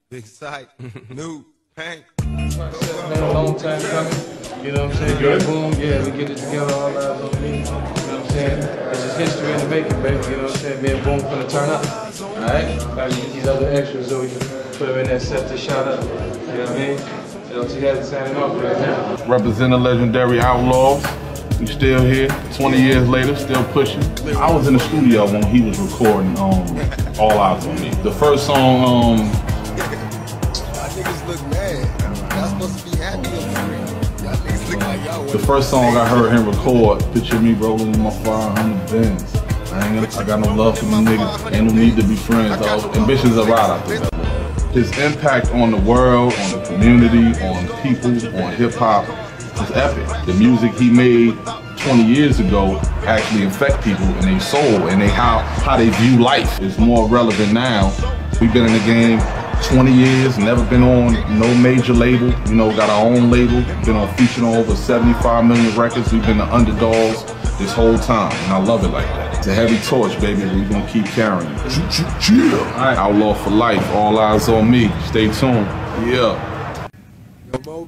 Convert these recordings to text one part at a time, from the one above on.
Big sight, new paint. Been a long time coming, you know what I'm saying? Get boom, yeah, we get it together, all eyes on me, you know what I'm saying? It's just history in the making, baby, you know what I'm saying? Me and Boom finna turn up, alright? Gotta get these other extras so we can put them in there, set the shot up, you know what I mean? So she had to sign it off right now. Represent the legendary Outlaws. We still here, 20 years later, still pushing. I was in the studio when he was recording All Eyes on Me. The first song, Niggas look mad. Y'all supposed to be happy on screen. Y'all niggas look like y'all. the first song I heard him record, picture me rolling in my 500 Benz. I got no love for them niggas, ain't no need to be friends, dog. Ambitions are right out there. His impact on the world, on the community, on people, on hip hop is epic. The music he made 20 years ago actually affect people and their soul and how they view life is more relevant now. We've been in the game 20 years, never been on no major label, you know, got our own label, been on featured on over 75 million records. We've been the underdogs this whole time, and I love it like that. It's a heavy torch, baby. We're gonna keep carrying it. All right, Outlaw for life, all eyes on me. Stay tuned. Yeah.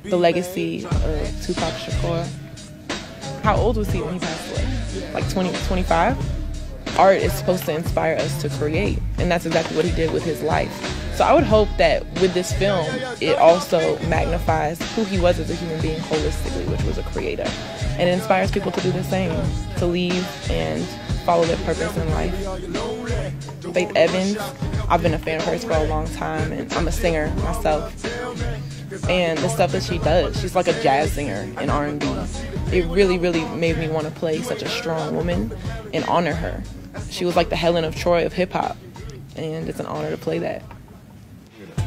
The legacy of Tupac Shakur. How old was he when he passed away? Like 20, 25? Art is supposed to inspire us to create, and that's exactly what he did with his life. So I would hope that with this film, it also magnifies who he was as a human being holistically, which was a creator, and it inspires people to do the same, to leave and follow their purpose in life. Faith Evans, I've been a fan of hers for a long time, and I'm a singer myself. And the stuff that she does, she's like a jazz singer in R&B. It really, really made me want to play such a strong woman and honor her. She was like the Helen of Troy of hip hop, and it's an honor to play that.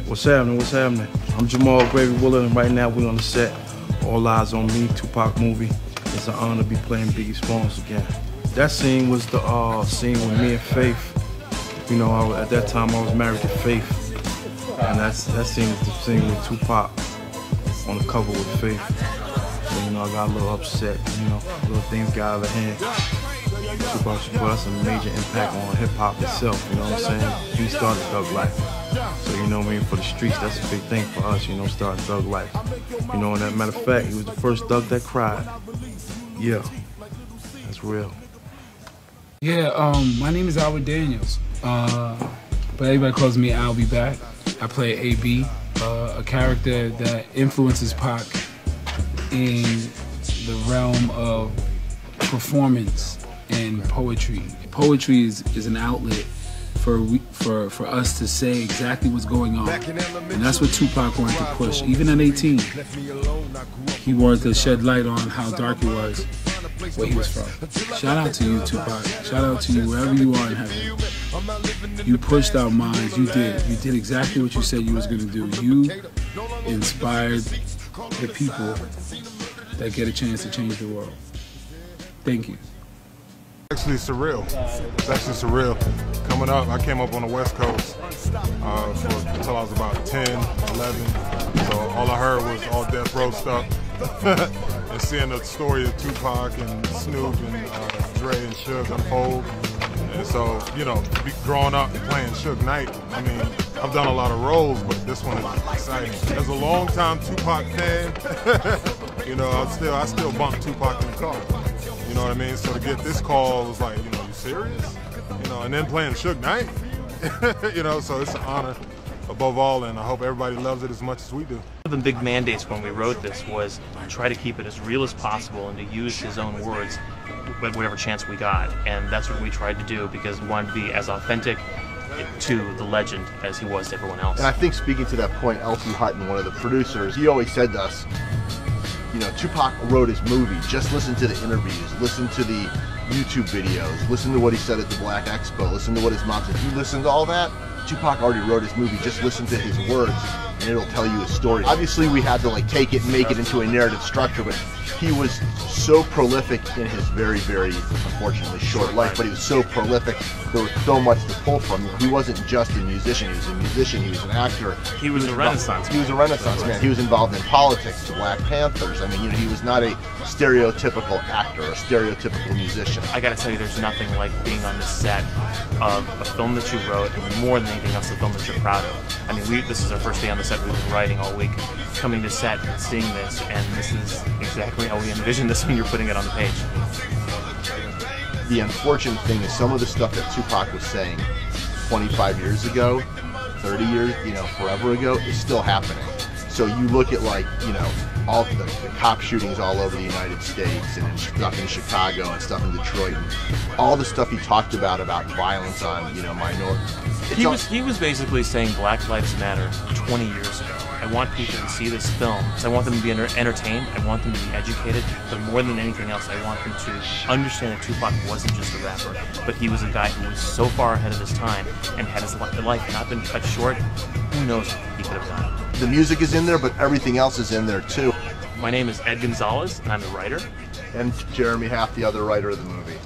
What's happening? What's happening? I'm Jamal Gravy Willard, and right now we're on the set. All Eyes on Me, Tupac movie. It's an honor to be playing Biggie's Phones again. That scene was the scene with me and Faith. You know, at that time I was married to Faith. And that scene is the scene with Tupac on the cover with Faith. So, you know, I got a little upset, you know, little things got out of hand. Tupac Shakur, that's a major impact on hip-hop itself, you know what I'm saying? He started Thug Life. So, you know what I mean, for the streets, that's a big thing for us, you know, starting Thug Life. You know, and as a matter of fact, he was the first Thug that cried. Yeah, that's real. Yeah, my name is Albert Daniels, but everybody calls me I'll Be Back. I play AB, a character that influences Pac in the realm of performance and poetry. Poetry is an outlet for us to say exactly what's going on, and that's what Tupac wanted to push. Even at 18, he wanted to shed light on how dark it was, where he was from. Shout out to you, Tupac. Shout out to you wherever you are in heaven. You pushed our minds. You did exactly what you said you was going to do. You inspired the people that get a chance to change the world. Thank you. Actually surreal. It's actually surreal. Coming up, I came up on the West Coast until I was about 10, 11. So all I heard was all Death Row stuff. And seeing the story of Tupac and Snoop and Dre and Suge unfold. And so, you know, growing up and playing Suge Knight, I mean, I've done a lot of roles, but this one is exciting. As a longtime Tupac fan, you know, I still bump Tupac in the car. You know what I mean? So to get this call was like, you know, you serious? You know, and then playing Suge Knight, you know, so it's an honor above all, and I hope everybody loves it as much as we do. One of the big mandates when we wrote this was try to keep it as real as possible and to use his own words whatever chance we got, and that's what we tried to do because we wanted to be as authentic to the legend as he was to everyone else. And I think speaking to that point, L.T. Hutton, one of the producers, he always said to us, you know, Tupac wrote his movie, just listen to the interviews, listen to the YouTube videos, listen to what he said at the Black Expo, listen to what his mom said. If you listen to all that, Tupac already wrote his movie, just listen to his words and it'll tell you his story. Obviously we had to like take it and make it into a narrative structure, but he was so prolific in his very, very, unfortunately, short life, but he was so prolific, there was so much to pull from. He wasn't just a musician, he was an actor. He was a renaissance man. He was a renaissance man. He was involved in politics, the Black Panthers. I mean, you know, he was not a stereotypical actor, a stereotypical musician. I gotta tell you, there's nothing like being on the set of a film that you wrote, and more than anything else, a film that you're proud of. I mean, this is our first day on the set. We've been writing all week, coming to set and seeing this, and this is exactly how we envisioned this when you're putting it on the page. The unfortunate thing is some of the stuff that Tupac was saying 25 years ago, 30 years, forever ago, is still happening. So you look at, like, all the cop shootings all over the United States and stuff in Chicago and stuff in Detroit, and all the stuff he talked about violence on, minorities. He was basically saying Black Lives Matter 20 years ago. I want people to see this film because I want them to be entertained, I want them to be educated, but more than anything else, I want them to understand that Tupac wasn't just a rapper, but he was a guy who was so far ahead of his time, and had his life not been cut short, who knows what he could have done. The music is in there, but everything else is in there too. My name is Ed Gonzalez, and I'm the writer. And Jeremy Haft, the other writer of the movie.